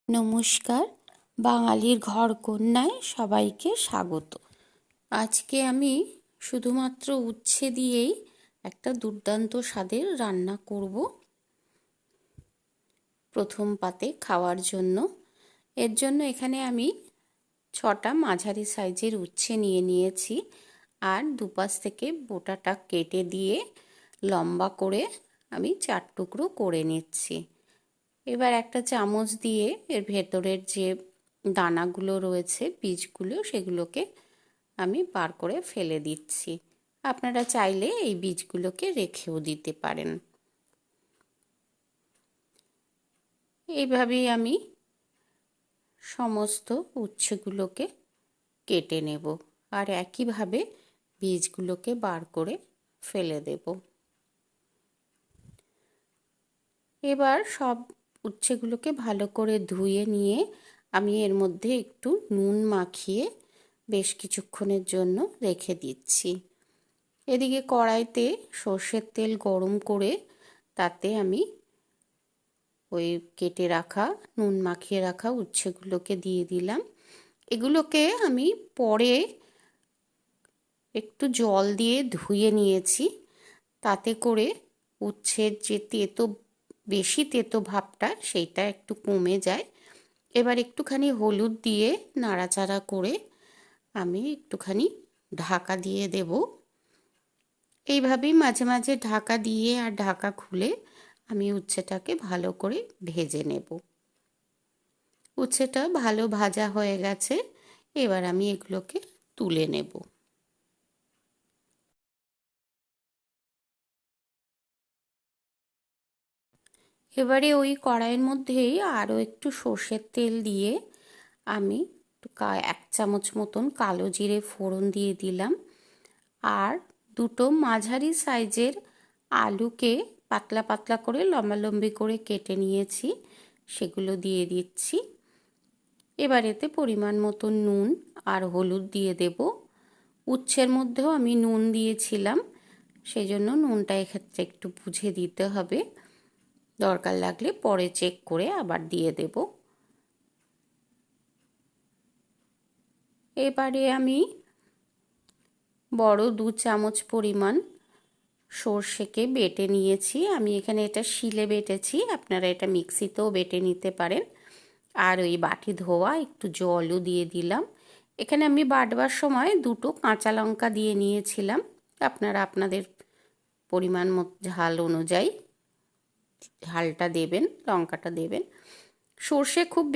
নমস্কার, বাঙালির ঘরকন্যায় সবাইকে স্বাগত। আজকে আমি শুধুমাত্র উচ্ছে দিয়েই একটা দুর্দান্ত স্বাদের রান্না করব প্রথম পাতে খাওয়ার জন্য। এর জন্য এখানে আমি 6টা মাঝারি সাইজের উচ্ছে নিয়ে নিয়েছি, আর দুপাশ থেকে বোটাটা কেটে দিয়ে লম্বা করে আমি 4 টুকরো করে নিচ্ছি। এবার একটা চামচ দিয়ে এর ভেতরের যে দানাগুলো রয়েছে, বীজগুলো, সেগুলোকে আমি বার করে ফেলে দিচ্ছি। আপনারা চাইলে এই বীজগুলোকে রেখেও দিতে পারেন। এইভাবেই আমি সমস্ত উচ্ছেগুলোকে কেটে নেব, আর একইভাবে বীজগুলোকে বার করে ফেলে দেব। এবার সব উচ্ছেগুলোকে ভালো করে ধুয়ে নিয়ে আমি এর মধ্যে একটু নুন মাখিয়ে বেশ কিছুক্ষণের জন্য রেখে দিচ্ছি। এদিকে কড়াইতে সর্ষের তেল গরম করে তাতে আমি ওই কেটে রাখা নুন মাখিয়ে রাখা উচ্ছেগুলোকে দিয়ে দিলাম। এগুলোকে আমি পরে একটু জল দিয়ে ধুয়ে নিয়েছি, তাতে করে উচ্ছের যে বেশি তেতো ভাবটা সেইটা একটু কমে যায়। এবার একটুখানি হলুদ দিয়ে নাড়াচাড়া করে আমি একটুখানি ঢাকা দিয়ে দেব। এইভাবেই মাঝে মাঝে ঢাকা দিয়ে আর ঢাকা খুলে আমি উচ্ছেটাকে ভালো করে ভেজে নেব। উচ্ছেটা ভালো ভাজা হয়ে গেছে, এবার আমি এগুলোকে তুলে নেব। এবারে ওই কড়াইয়ের মধ্যেই আরও একটু সর্ষের তেল দিয়ে আমি 1 চামচ মতন কালো জিরে ফোড়ন দিয়ে দিলাম, আর 2টো মাঝারি সাইজের আলুকে পাতলা পাতলা করে লম্বালম্বি করে কেটে নিয়েছি, সেগুলো দিয়ে দিচ্ছি। এবার এতে পরিমাণ মতো নুন আর হলুদ দিয়ে দেব। উচ্ছের মধ্যেও আমি নুন দিয়েছিলাম, সেই জন্য নুনটা এক্ষেত্রে একটু বুঝে দিতে হবে। দরকার লাগলে পরে চেক করে আবার দিয়ে দেব। এবারে আমি বড় 2 চামচ পরিমাণ সর্ষেকে বেটে নিয়েছি। আমি এখানে এটা শিলে বেটেছি, আপনারা এটা মিক্সিতেও বেটে নিতে পারেন। আর ওই বাটি ধোয়া একটু জলও দিয়ে দিলাম। এখানে আমি বাটবার সময় 2টো কাঁচা লঙ্কা দিয়ে নিয়েছিলাম। আপনারা আপনাদের পরিমাণ মতো ঝাল অনুযায়ী ঝালটা দেবেন, লঙ্কাটা দেবেন। সর্ষে খুব